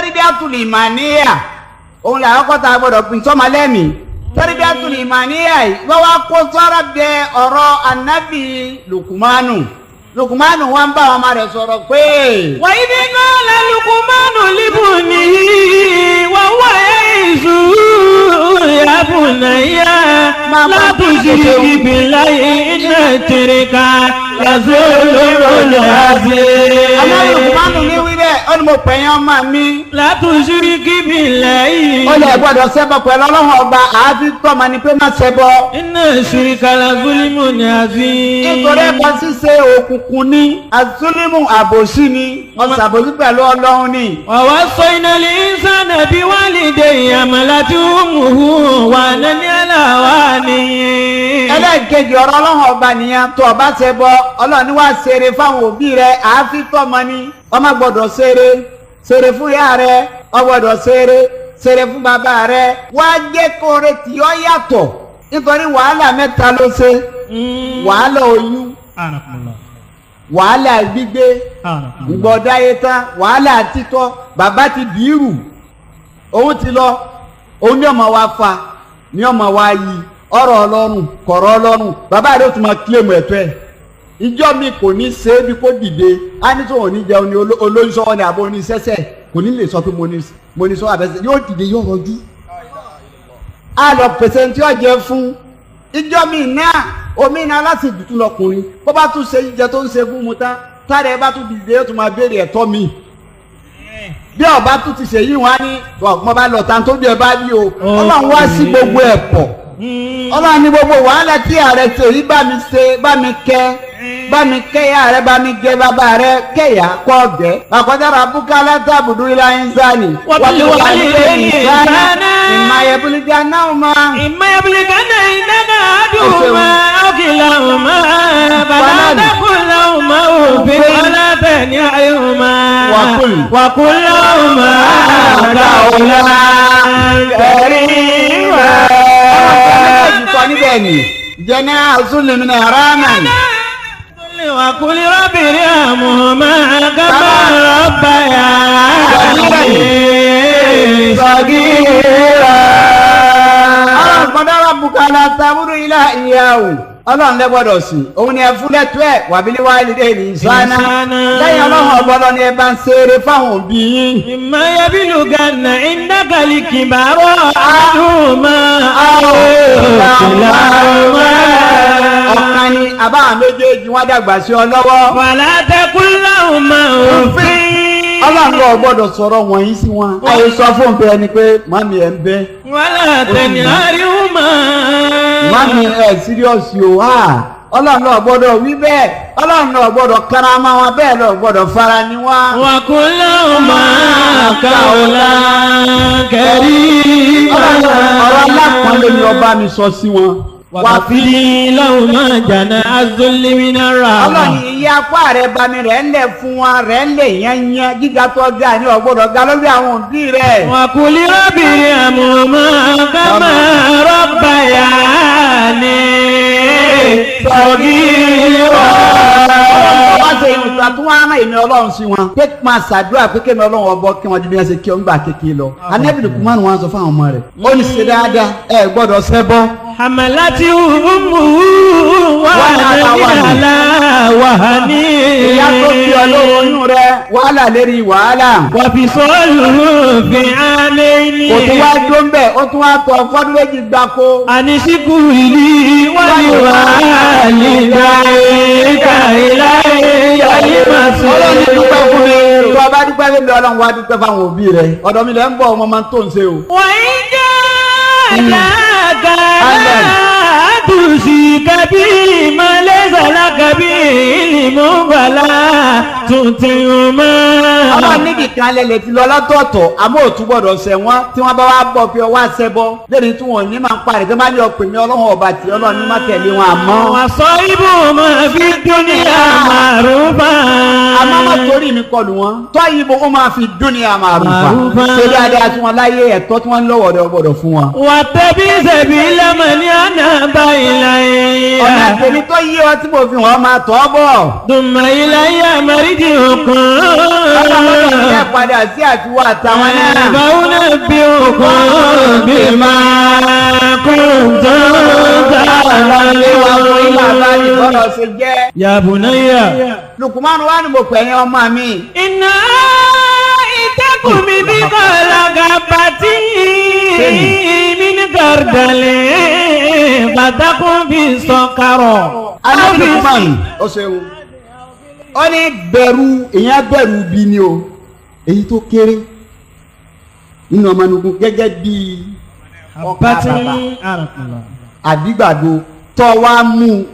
tarbiyatul imaniya òun là kọ́kọ́ tá gbọ́dọ̀ pín sọ́mọ lẹ́mí tarbiyatul imaniya wọ́n wá kó sọ́ra bẹ ọ̀rọ̀ anabi lukumanu wọn bá ọmọ rẹ̀ sọ̀rọ̀ pé. wa idh qala lukumanu libnihi wa huwa ya'izu ya bunayya la tushrik billahi inna shirka la zulmun azim. àmọ́ lukumanu ní wí bẹ́ẹ̀ ó ní mo pè yín ọmọ mi. la tushrik billahi. ó lè gbọ́dọ̀ ṣẹbọ pẹ̀lú Ọlọ́run ọba àáfi tọ́mọ ni pé má ṣẹbọ. inna shirka la zulmun azim. nítorí ẹ̀kọ́ ṣíṣe òkùnkùn ní azúlímù àbòsí ni ọ̀sàbòsí pẹ̀lú Ọlọ́run ni. wa wassayna al-insana biwalidayhi hamalatu ummuhu wahnan ala wahnin. ẹlẹ́ẹ̀kejì ọ̀rọ̀ Ọlọ́run ọba nìyẹn tó ọba ṣe bọ Ọlọ́run wá ṣeré fáwọn òbí rẹ̀ àáfi tọ́mọ ni ọmọ gbọ́dọ̀ ṣeré fún ìyá rẹ̀ ó gbọ́dọ̀ ṣeré fún bàbá rẹ̀ wá jẹ́ kó retí ọ yàtọ̀ nítorí wàhálà mẹ́ta ló ṣe wàhálà oyún wàhálà gbígbé ìgbọ̀dáyé tán wàhálà títọ́ bàbá ti dìírù òun ti lọ òun ní ọmọ wa fa ní ọmọ wa yí ọ̀rọ̀ Ọlọ́run kọ̀rọ̀ Ọlọ́run bàbá rẹ̀ ó tún máa kílèmù ẹ̀tọ́ ẹ̀ ìjọ mi kò ní ṣe é bí kò dìde á ní sọ̀rọ̀ ní jẹun ní olóńsọ́ ní àbọ̀ oníṣẹ́ṣẹ́ kò ní lè sọ pé mo ní sọ àbẹ̀sẹ̀ yóò dìde yóò rọjú á lọ pèsè tí ó jẹ fún ìjọ mi náà omi iná láti dùtú lọkùnrin bó bá tún ṣe jíjẹ tó ń ṣe fún mu tán tára ẹ bá tún dìde yóò tún máa béèrè ẹ̀tọ́ mi bí ọba tún ti ṣe yìí wọn á ní mo bá lọ tán tó bí ẹ bá rí o Ọlọ́run wá sí gbogbo ẹ̀ pọ̀ Ọlọ́run ní gbogbo wàhálà tí ààrẹ ṣe yìí bá mi kẹ́ ya rẹ bá mi gẹ bàbá rẹ kẹ́yà kọ́ gẹ́ àkọ́jára búkálá tábùdú ilá ìsáni wàlúwà ilé ìsáni ìmáyẹ̀bùlìgà náà máa ìnáná àdùnmá ọ̀kìláhùnmá bàdàkùnláhùnmá òfin ọlátẹ̀ní àyùnmá wàkùnláhùnmá àdáwòlá kẹrìnwá. níbẹ̀ ni jẹ́nà àzúlùmí ní àrámà ni. وقل رب ارحمهما كما ربياني صغيرا. قد ربك لا تعبد إلا إياه. Ọlọ́run lẹ gbọ́dọ̀ sí òun ni ẹ fún lẹ́tọ́ ẹ̀ wàbílí wálidé ní ìsáná lẹ́yìn Ọlọ́run ọ̀bọ̀lọ́ ni ẹ bá ń ṣeré fáwọn òbí yín. imma yablughanna indaka al-kibara ahaduhuma aw kilahuma. ọ̀kan ni àbáwọn méjèèjì wọ́n dàgbà sí ọ lọ́wọ́. fala taqul lahuma uffin. Ọlọ́run lọ gbọ́dọ̀ sọ̀rọ̀ wọ̀nyí sí wọn. àyè sọ fún bẹ́ẹ̀ ni pé màmí ẹ̀ ń bẹ́. wala tanharhuma. màmí ẹ̀ síríọ̀sì o wá. Ọlọ́run lọ gbọ́dọ̀ wí bẹ́ẹ̀. Ọlọ́run lọ gbọ́dọ̀ karama wọn bẹ́ẹ̀ lọ gbọ́dọ̀ fara ni wọn. wa qul lahuma qawlan karima. ọ̀rọ̀ alápọ̀nlé ni ọba mi sọ sí wọn. wàfíì lahuma janaha dhulli minar rahmah. Ọlọ́run iye apá rẹ̀ bami rẹ̀ ń lẹ̀ fún wọn rẹ̀ ń lè yányán gíga tó ga ní ọgbọ́dọ̀ ga lórí àwọn òbí rẹ̀. wa qul rabbi irhamhuma kama rabbayani saghira. wọ́n ṣe ìwòsàn tó wọ́n á rán èmi Ọlọ́run sí wọn. pé máa ṣàdúrà pé kémi Ọlọ́run ọbọ̀ kí wọ́n di bí wọ́n ṣe kí wọ́n gbà kékeré lọ. Ànábì Lùkùmánù wọn sọ fún àwọn ọmọ rẹ̀. ó ní ṣe dáadáa ẹ gbọ́dọ̀ ṣẹbọ. hamalati ummuhu wahnan ala wahni. ìyá tó fi ọlọ́wọ́ oyún rẹ̀ wàhálà lérí wàhálà. wa fisaluhu fi amayni. kò tún wá dó ń bẹ̀ ó tún wá tọ̀ fọ́dún méjì gbáko. anishkuru li wa liwalidayka ilayya al-masir. Ọlọ́run dúpẹ́ fún mi. tó o bá dúpẹ́ fún mi Ọlọ́run wá dúpẹ́ fáwọn òbí rẹ̀. ọ̀dọ̀ mi lẹ́ ń bọ̀ ọmọ máa ń tó ń ṣe o. wa in jahadaka tushika bihi ma laysa laka bihi ilmun fala tuti'huma. Ọlọ́run níbi kan lẹ́lẹ̀ ti lọ lọ́tọ̀ọ̀tọ̀ àmọ́ òtún gbọ́dọ̀ ṣẹ̀ wọ́n tí wọ́n bá wá bọ̀ fi ọwọ́ àṣẹbọ lẹ́ni tí wọ́n ní máa ń parí tó bá ní ọ̀pẹ̀ mi Ọlọ́run ọba tí Ọlọ́run ní má tẹ̀lé wọn àmọ́. wa sahibuhuma fi dunya ma'rufa. àmọ́ má torí mi kọlù wọn tọ́ yìí bó ó máa fi dunya ma'rufa. ṣé dáadáa tí wọ́n láyé ẹ̀tọ́ tí wọ́n ń lọ́wọ́ rẹ̀ gbọ́dọ̀ fún wọn. wattabi sabila man anaba ilayya. ọ̀nà tèmi tó yí ọ tí mo fi wọ́n máa tọ́ bọ̀. thumma ilayya marji'ukum marji'ukum. Ẹ padà sí àtiwọ́ àtàwọn náà. Fa unabbi'ukum bima kuntum ta'malun. Ya bunayya. Lukumanu wa ni mo pè yín ọmọ mi. Inna itakumi bi kalagabati min gardale batakun fi sokaro. Lukumanu ó ṣeun. Ó ní bẹ̀rù èèyàn bẹ̀rù bí ni o èyí tó kéré nínú ọmọ nukun gẹ́gẹ́ bí ọkà bàbà àdìgbàdo tọ́ wa mú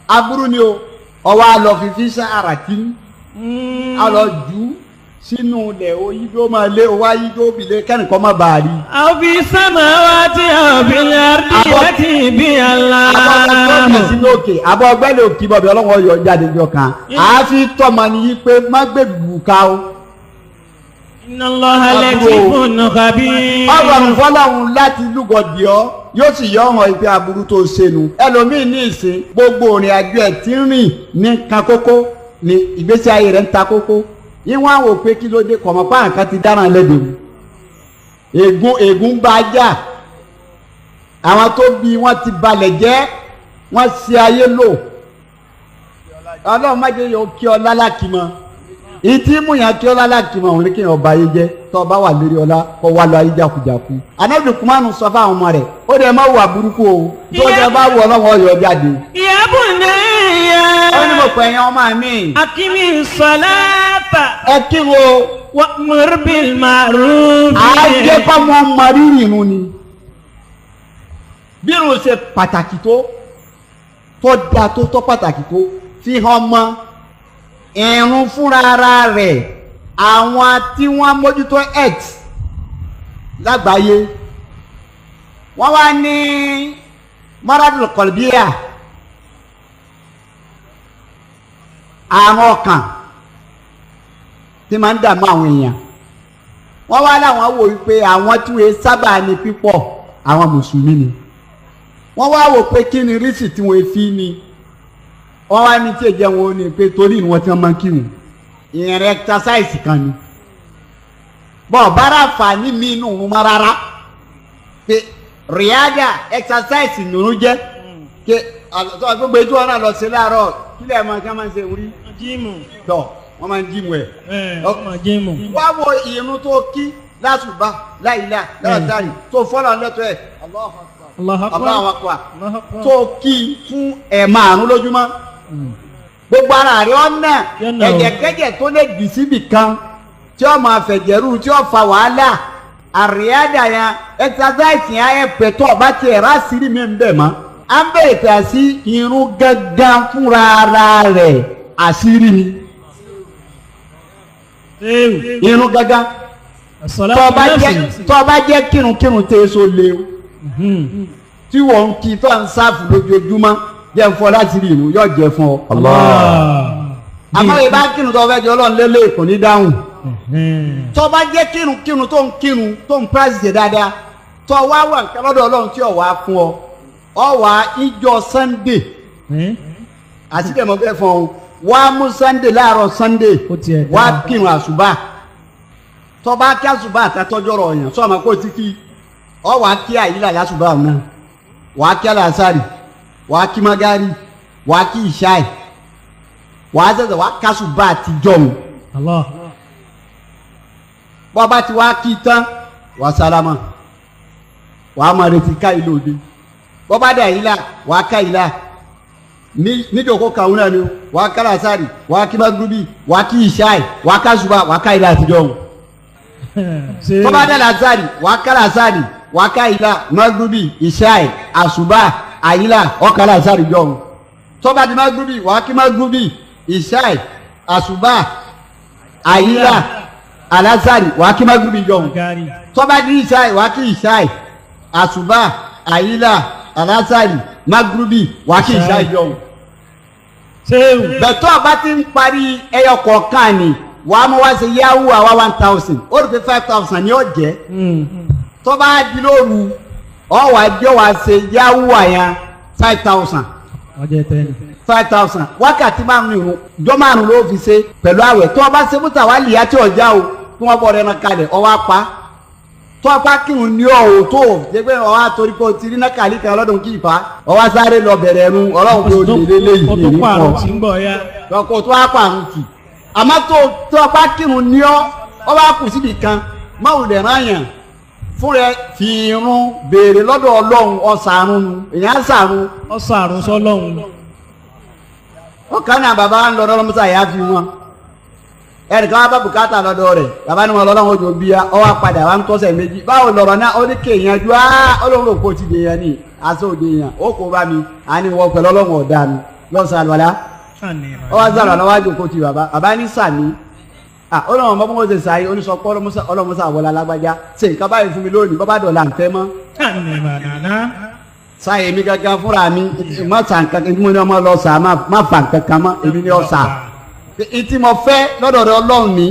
aburú ni o ọwọ́ àlọ́ fífi sára kí àlọ́ jù sínú ilẹ̀ oyídó máa lé owó ayídó bìlẹ̀ kẹ́nìkan má bàa rí. àfi samawati àfi àti bí àlá. abọ́ sínú òkè abọ́ ọgbẹ́lẹ̀ òkè bọ̀bí ọlọ́wọ́ yọ jáde jọ kan àáfi tọ́mọ nìyí pé má gbé bùkà o. Inna Allaha latifun khabir. ọgọ́rùn fọlọ́run láti lúgọ̀dì ọ́ yóò sì yọ ọ̀hún ìpè aburú tó ṣẹnu ẹlòmíín ní ìsìn gbogbo òrìn àjò ẹ̀ tí ń rìn ní kan kókó ní ìgbésí ayé rẹ̀ ń ta kókó ìwọ̀n àwọn òpè kí ló dé kọ̀mọ́ pa nǹkan ti dáná lẹ́dẹ̀ẹ́ ègún bá jà àwọn tó bí wọ́n ti balẹ̀ jẹ́ wọ́n ṣe ayé lò ọlọ́run má jẹ́ yóò kí ọ lálákìmọ́ ìtí mú yàn kí ọ lálákìmọ́ òun ní kí yàn ọba ayé jẹ́ tó bá wà lórí ọlá kó wá lọ ayé jákujàku Ànábì Lùkùmánù sọ fáwọn ọmọ rẹ̀ ó dẹ̀ má wà burúkú o tó dẹ̀ bá wù ọlọ́run ọyọ jáde. Ya bunayya. ó ní mo pè yín ọmọ mi. Aqimi salata. ẹ kírun o. wa'mur bil ma'ruf. àájẹ́ kọ́mọ mọ̀rírì irun ni bí irun ṣe pàtàkì tó dáa tó pàtàkì tó fi hàn mọ́ irun fúnra ara rẹ̀ àwọn tí wọ́n mójútó x lágbàáyé wọ́n wá ní maradul qalbiya àrùn ọkàn tí máa ń dààmú àwọn èèyàn wọ́n wá láwọn wò wípé àwọn tí wọ́n sábà ní pípọ̀ àwọn mùsùlùmí ni wọ́n wá wò pé kí ni rísì tí wọ́n fi ni wọ́n wá ní tí èjẹ́ wọn ní pé torí ìwọ̀n tí wọ́n máa ń kírun ìrìn exercise kan ni bọ́ọ̀ bára fà ní mi inú òun má rárá pé ríádà exercise nùnú jẹ́ pé gbogbo ètò ọ̀nà lọ sí láàárọ̀ kílẹ̀ mọ̀ kí wọ́n máa ń ṣe orí jíìmù tọ̀ wọ́n máa ń jíìmù ẹ̀ wá wo ìrun tó kí lásùbà láìlá lọ́sàrì tó fọ́lọ̀ lọ́tọ̀ ẹ̀ Allahu Akbar tó kí fún ẹ̀ẹ̀márùn lójúmọ́ gbogbo ara rẹ̀ ọ̀nà ẹ̀jẹ̀kẹ́jẹ̀ tó lè dì síbì kan tí ó máa fẹ̀jẹ̀rú tí ó fa wàhálà àríyáda yẹn exercise yẹn ayẹ pẹ̀tọ́ ọba tí ẹ̀ rásìrì mi ń bẹ̀ mọ́ à ń bẹ̀rẹ̀ tẹ̀ sí irun gángan fúnra ara rẹ̀ àṣírí ni irun gángan tó bá jẹ́ kírunkírun tẹ́ so lé o tí wọ́n ń kí tó ń sáfù lójoojúmọ́ jẹ́ fún ọ láti rí ìrun yóò jẹ́ fún ọ. àmọ́ ìbá kírun tó fẹ́ jẹ́ ọlọ́run lélẹ̀ kò ní dáhùn tó bá jẹ́ kírun tó ń pàṣẹ dáadáa tó wá wà nǹkan lọ́dọ̀ ọlọ́run tí ò wá fún ọ wà ìjọ Sunday àti tẹ̀mọ́ fẹ́ fún ọ wá mú Sunday láàárọ̀ Sunday wá kírun àṣùbà tó bá kí àṣùbà àtàtọ́jọ́rọ̀ ọ̀yàn sọ ma kó ti kí ọ wà kí àyílà lásùbà náà wà kí alásàrì wà kí magari wà kí ìṣáì wà sẹ̀sẹ̀ wà kásùbà àtijọ́ mu bọ́ bá ti wá kí tán wà sálámà wà á máa retí ká ilé òde bọ́ bá dà àyílà wà ká ìlà níjòkó kàwọn náà ni wà kí alásàrì wà kí magrubi wà kí ìṣáì wà kásùbà wà ká ìlà àtijọ́ mu bọ́ bá dà lásàrì wà ká lásàrì wákà ìlà magrubi ìṣáì àṣùbà àyílà ọkàlà sáré jọ̀hún tọ́ba di magrubi wákì magrubi ìṣáì àṣùbà àyílà alásàrì wákì magrubi jọ̀hún tọ́ba di ìṣáì wákì ìṣáì àṣùbà àyílà alásàrì magrubi wákì ìṣáì jọ̀hún. bẹ̀tọ́ ọba ti ń parí ẹyọ kọ̀ọ̀kan ni wàá mú wá sí yahoo àwa 1000 ó rí pé 5000 ni ó jẹ́ tó bá di lóru ọ wà jẹ́ wà ṣe yahoo àyà 5000 5,000 wákàtí márùn ìrun jọ márùn ló fi ṣe pẹ̀lú àwẹ̀ tó bá ṣe múta wá lìyá tí ọjà o tí wọ́n bọ̀ rẹ̀ náà kalẹ̀ ọwọ́ apá tó apá kírun ní ọ̀hún tó ṣe pé ọwọ́ àtòrí pé o ti rí náà kàlí kan lọ́dún kí ìfà ọwọ́ sáré lọ bẹ̀rẹ̀ ẹ̀rù ọlọ́run pé o lè lélẹ́yìí o tó pààrọ̀ tí ń bọ̀ ya lọ́kọ̀ tó apá àrùn tì àmọ́ tó apá kírun ní ọ bá kù síbi kan máwùlẹ̀ ráyàn fún rẹ fi irun béèrè lọ́dọ̀ ọlọ́run ọ̀sàrún èèyàn sàrún ọ̀sàrún sọlọ́run ọ̀kan náà bàbá ń lọ lọ́dọ̀ mọ́sá ìyá fi wọn ẹnìkan wá bá bùkátà lọ́dọ̀ rẹ̀ bàbá ni wọn lọ́dọ̀ ojú bíyà ọ wá padà wá ń tọ́sẹ̀ méjì báwo lọ̀rọ̀ náà ó ní kéèyàn ju ọlọ́run ló kó ti dèèyàn ní aṣọ òdèèyàn ó kó bá mi àní wọ pẹ̀lú ọlọ́run ọ̀dà mi lọ́sàn àlùwàlá ọ wá sàlọ̀ náà wájú kó ti bàbá ní sàmí ọlọ́run bọ́ mọ́ ṣe sàáyé oníṣọ́pọ̀ ọlọ́mọṣà wọlé alágbájá ṣe nǹkan báyìí fún mi lónìí bọ́ bá dọ̀la nǹfẹ́ mọ́. sáyé mi gangan fúnra mi má sàn kankan tí mo ní ọmọ lọ sà má fà kankan mọ́ èmi ni ọ sà. ìtì mo fẹ́ lọ́dọ̀ rẹ ọlọ́run ní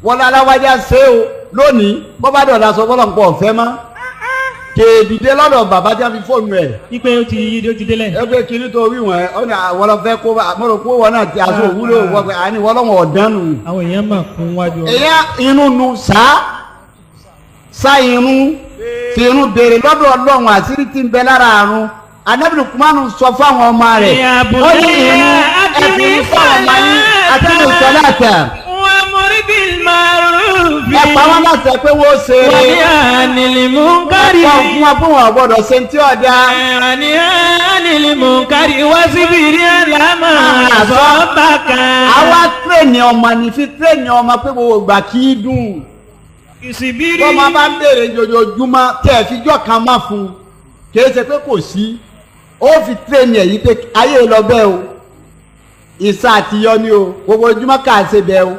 wọlé alágbájá ṣe o lónìí bọ́ bá dọ̀la sọ fọlọ́n pọ̀ ọ̀fẹ́ mọ́. kèdìdé lọ́dọ̀ bàbá já fi fóònù ẹ̀. ipe ó ti délẹ̀. ẹ pé kiri tó wí wọn ọ ní àwọn ọlọfẹ kó mo rò pé wọn náà ti aṣọ òwúlò wọn pé àní wọn lọ́wọ́ ọ̀dánù. àwọn èèyàn máa kún wájú ọ. èèyàn inú nu sá irun fi irun béèrè lọ́dọ̀ ọlọ́run àṣírí tí ń bẹ lára àrùn anábìrì kumanu sọ fáwọn ọmọ rẹ̀ ó ní irun ẹ̀fí fáwọn ọmọ yín àti ìsọ̀lá àtà. ẹ̀pà wọn bá sọ pé wọ́n ṣe é. wọ́n ní ànìlímù kárí. ẹ̀pà fún wọn fún wọn gbọ́dọ̀ ṣe ti ọ̀dà. ní ànìlímù kárí wá síbi rí àlámà àsọ̀bàkà. àwa tírèèni ọmọ ní fi tírèèni ọmọ pé gbogbo ìgbà kì í dùn. ìsìbírí. bọ́mọ bá ń béèrè jojoojúmọ́ tẹ́ ẹ fi jọ́ kan má fún un kì í ṣe pé kò sí ó fi tírèèni ẹ̀ yí pé ayé lọ bẹ́ẹ̀ o ìsà àtiyọ́ ni o gbogbo ojúmọ́ kà á ṣe bẹ́ẹ̀ o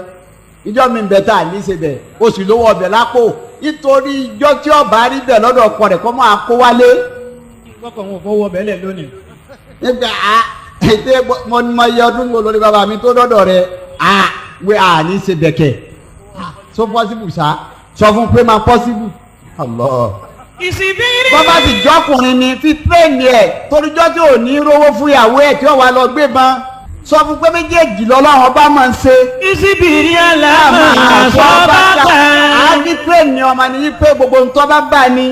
ìjọ mi bẹ tá a ní ṣe bẹ oṣù lówó ọbẹ̀ lápò nítorí ìjọ tí ọba rí bẹ lọ́dọ̀ ọkọ rẹ̀ kọ́ máa kó wálé. kọ́kọ́ wọn fọwọ́ bẹ́lẹ̀ lónìí. nígbà ètè mọ iye ọdún wo lórí bàbá mi tó dọ́dọ̀ rẹ̀ wé a ní ṣe bẹ̀kẹ̀ so possible sa sọ fún pé máa possible. ìsìbírí. bọ́bá ti jọkùnrin ni fi tírèèni ẹ̀ toríjọ́ tí ò ní rówó fún ìyàwó ẹ̀ tí ó wà lọ gbé ban sọ fún pé méjèèjì lọ́lọ́run ọba máa ń ṣe. ìsibìrì àlàmà àsọ̀bàkà. àárín tírèèni ọmọ ni wípé gbogbo ntọ́ bá bá ní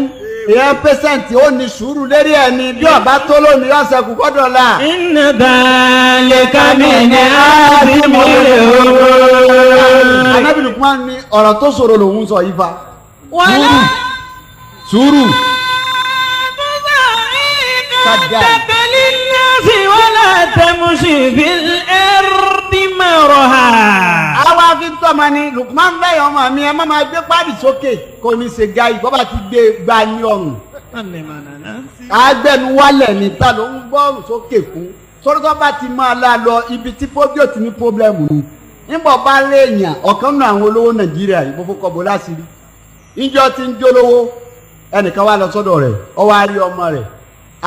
ìyẹn pẹ́sẹ́ǹtì ó ní sùúrù lérí ẹ̀ ni bí ọba tó lónìí ọ̀sẹ̀ kù gbọ́dọ̀ la. iná balẹ̀ kàmí ni a ti mú lè o. Ànábì Lukman ní ọ̀rọ̀ tó ṣòro lòun sọ yìí fa. sùúrù. tàbí nọ́ọ̀sì wọlé tẹ̀mùsì fi ẹ̀rọ̀dì mẹ́rọ̀ ha. àwa fi tọ́mọ ni Lukman bẹ́ẹ̀ ọmọ mi ẹ má máa gbé pàdé sókè kò ní ṣe ga ìgbọ́ bá ti gbé gba ní ọrùn. agbẹnu wálẹ̀ níta ló ń gbọ́rùn sókè fún sọ́dọ̀ bá ti máa la lọ ibi tí fóbíò ti ní pọ́blẹ́mù ni nígbà bá lé èèyàn ọ̀kan nù àwọn olówó Nàìjíríà yìí fúnfún kọ́bọ̀ láṣìírí ìjọ ti ń jólówó ẹnìkan wá lọ sọ́dọ̀ rẹ̀ ọ wá rí ọmọ rẹ̀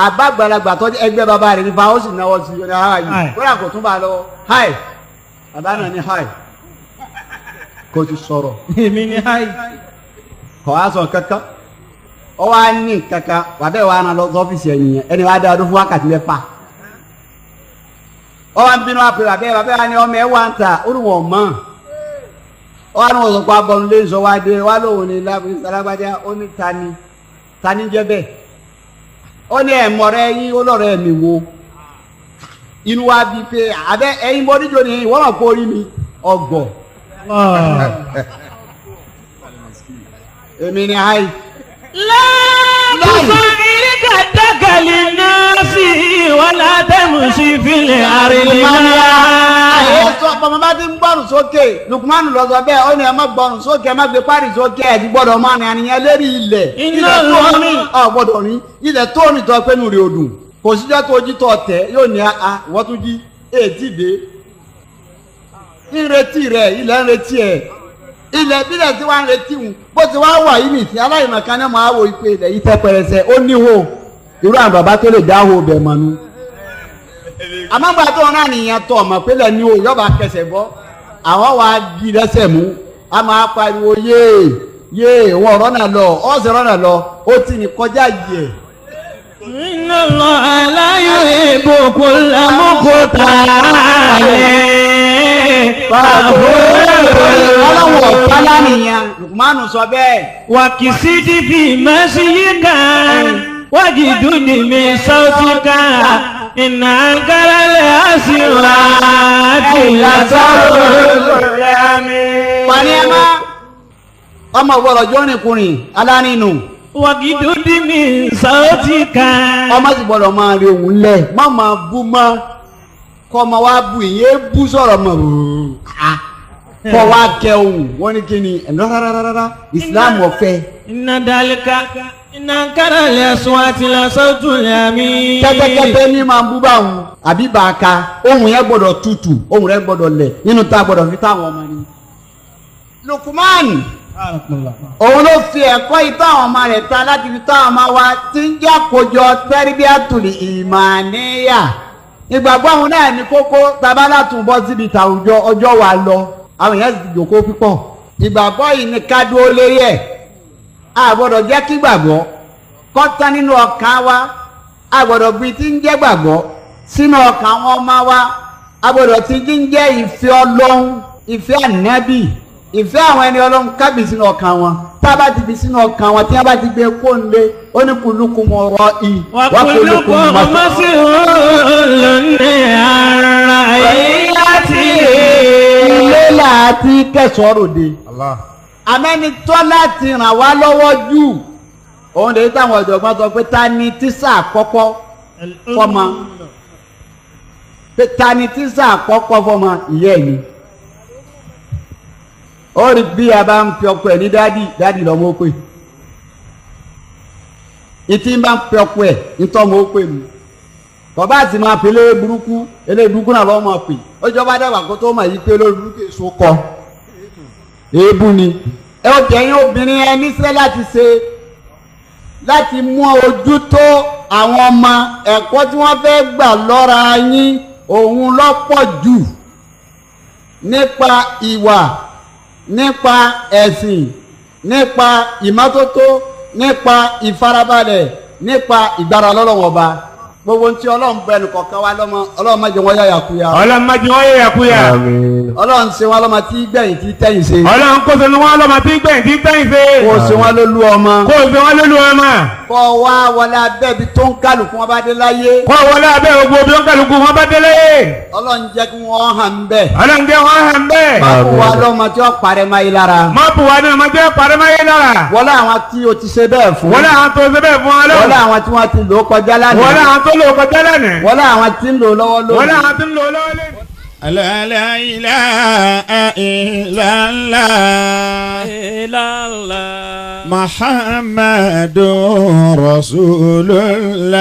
àbágbàlagbà tọ́jú ẹgbẹ́ bàbá rẹ̀ nípa ó sì náwó sí ọ̀nà ara yìí kódà kò tún bá lọ háì bàbá náà ní háì kò ti sọ̀rọ̀ èmi ní háì kọ̀ wá sọ kankan ọ wá ní kankan bàbá ẹ̀ wá rán lọ sọ́fíìsì ẹ̀yìn yẹn ẹni wá dá ọdún fún wákàtí mẹ́fà ọ wá ń bínú àpè bàbá ẹ̀ wá ní ọmọ ẹ̀ wá ń ta ó ní wọ́n mọ̀ ọ wá ní wọ́n sọ pé abọ́nu lé sọ wá dé wá lóhùn ní lágbájá ó ní tani jẹ́ bẹ́ẹ̀ ó ní ẹ̀mọ̀rẹ́ yín ó lọ́rọ̀ ẹ̀mí wo inú wa bíi pé àbẹ ẹ̀yin bọ́ níjó ni ìwọ́n náà kó rí mi ọgọ̀ èmi ni àì. lọ́ọ̀tún ìrìkà dákàlì náà sí wàlá tẹ̀mùsí fílẹ̀ àrìlímà. sọ bàbá bá ti ń gbọ́rùn sókè Lukman lọ sọ bẹ́ẹ̀ ó ní ẹ má gbọ́rùn sókè ẹ má gbé párì sókè ẹ̀ ti gbọ́dọ̀ máa ní àníyàn lérí ilẹ̀ ilẹ̀ tó ní gbọ́dọ̀ ní ilẹ̀ tó ní tọ́ pé nù rí odùn kò síjọ́ tó jí tọ́ tẹ̀ yóò ní ìwọ́n tún jí èdè dé ń retí rẹ̀ ilẹ̀ ń retí ẹ̀ ilẹ̀ bílẹ̀ tí wọ́n ń retí wọn bó ti wá wà yìí nìsín aláìmọ̀kan náà máa wo ìpè ilẹ̀ yìí tẹ́ pẹrẹsẹ ó níhò irú àwọn bàbá tó lè dáhò bẹ̀ mọ́nu àmọ́gbà tó náà nìyẹn tọ̀ ọmọ pélé ní o yọba kẹsẹ̀ bọ́ àwọn wa di lẹ́sẹ̀ mú a máa pariwo yéè wọn rọ́nà lọ ọ̀sẹ̀ rọ́nà lọ ó ti ní kọjá yìí ẹ̀. inna Allaha la yuhibbu kulla mukhtalin ọlọ́wọ́ ọ̀pálá nìyẹn Lukmanu sọ bẹ́ẹ̀. wa kisidi fi masiyika wajiduni min sautika inna ankara al-aswati la sawtul hamid. Wani ẹ má ọmọ ìwọ̀rọ̀ jọ́rin kùnrin alánínú. wajiduni min sautika. ọmọ sì gbọ́dọ̀ máa rí òun lẹ̀ má máa bú mọ́ kọ́ ọmọ wa bu ìyẹn bú sọ̀rọ̀ mọ́ kọ́ wa kẹ ohun wọ́n ní kí ni rárá Islam ọ̀fẹ́. inna dalika inna ankara al-aswati la sawtul hamid. kẹ́tẹ́kẹ́tẹ́ ní máa ń bú bá òun àbí bàáka ohun yẹn gbọ́dọ̀ tutù ohun rẹ̀ gbọ́dọ̀ lẹ̀ nínú tá a gbọ́dọ̀ fi táwọn ọmọ ni. Lukman òun ló fi ẹ̀kọ́ ìtọ́ àwọn ọmọ rẹ̀ ta láti fi tọ́ àwọn ọmọ wa tí ń jẹ́ àkójọ tẹ́rìbíàtùlì ìmàníyà ìgbàgbọ́ àwọn náà ní kókó tabalá tún bọ́ síbi tàwùjọ ọjọ́ wa lọ àwọn èèyàn sì jòkó púpọ̀ ìgbàgbọ́ yìí ní ká dúró lérí ẹ̀ a gbọ́dọ̀ jẹ́ kí gbàgbọ́ kọ́tán nínú ọkàn wa a gbọ́dọ̀ bí tí ń jẹ́ gbàgbọ́ sínú ọkàn àwọn ọmọ wa a gbọ́dọ̀ tí ń jẹ́ ìfẹ́ Ọlọ́run ìfẹ́ ànábì ìfẹ́ àwọn ẹni Ọlọ́run kábì sínú ọkàn wọn tá a bá ti fi sínú ọkàn wọn tí a bá ti gbé kó ń lé ó ní kulukum ra'i wa kulukum mas'ulun 'an ra'iyatihi. ilé láti kẹsàn-án ròde amẹ́ni tọ́ láti ràn wá lọ́wọ́ jù òun lè táwọn ọ̀jọ̀gbọ́n sọ pé ta ni tíṣà àkọ́kọ́ fọ́mọ pé ta ni tíṣà àkọ́kọ́ fọ́mọ ìyá ẹ̀ ni ó rí bí a bá ń fi ọkọ ẹ̀ ní dádì lọ́mọ ó pè ìtì ń bá ń fi ọkọ ẹ̀ nítọ́mọ ó pè ní tọ́ba àti máa pè eléyé burúkú náà lọ́mọ pè ó jọba dàgbà kó tó mọ̀ yí pé olórí burúkú èso kọ èébú ni ẹ ó jẹ́yìn obìnrin ẹ níṣẹ́ láti ṣe láti mú ojú tó àwọn ọmọ ẹ̀kọ́ tí wọ́n fẹ́ gbà lọ́ra yín òun lọ́pọ̀ jù nípa ìwà nípa ẹ̀sìn nípa ìmọ́tótó nípa ìfarabalẹ̀ nípa ìgbára lọ́lọ́wọ́ ọba gbogbo ntí Ọlọ́run bẹ ẹnu kọ̀ọ̀kan wa lọ́mọ Ọlọ́run má jẹ́ wọ́n yá yakuya. Ọlọ́run má jẹ́ wọ́n yá yakuya. Ọlọ́run ṣe wọn lọ́mọ tí gbẹ̀yìn tí tẹ̀yìn ṣe. Ọlọ́run kó ṣe wọn lọ́mọ tí gbẹ̀yìn tí tẹ̀yìn ṣe. kó ṣe wọn lólu ọmọ. kó ṣe wọn lólu ọmọ. kó wá wọlé abẹ́ ibi tó ń kálukú wọn bá dé láyé. kó wọlé abẹ́ gbogbo ibi tó ń kálukú wọn bá dé láyé. Ọlọ́run jẹ́ kí wọ́n hàn bẹ́ẹ̀. Ọlọ́run jẹ́ wọ́n hàn bẹ́ẹ̀. má bù wá lọ́mọ tí ó parẹ́ máa yé lára. má bù wá ní ọmọ tí ó parẹ́ máa yé lára. wọlé àwọn tí o ti ṣe bẹ́ẹ̀ fún. wọlé àwọn tó ṣe bẹ́ẹ̀ fún Ọlọ́run. wọlé àwọn tí wọ́n ti lò kọjá lánàá. wọlé àwọn tó lò kọjá lánàá. wọlé àwọn tí ń lò lọ́wọ́ lónìí. wọlé àwọn tí ń lò lọ́wọ́ lónìí. La ilaha illallah Muhammadur Rasulullah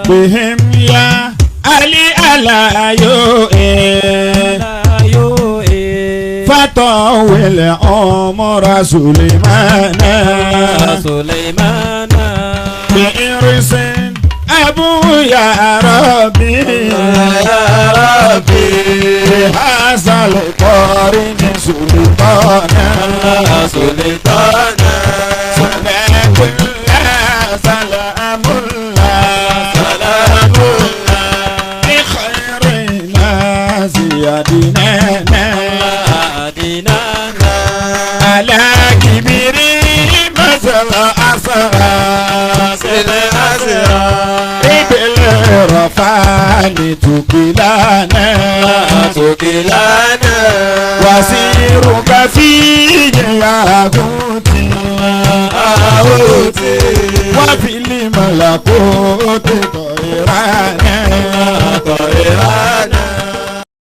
bihim ya Ali alayo fatawil umra Sulaimana bi irsin Abu ya Rabbi Hasal Qarin Sultana Salamullah Bi khairin ziyadinana Ala kibiri masala asara Rafani tukilana wasiru kafiye yaguti wafili malakote toirana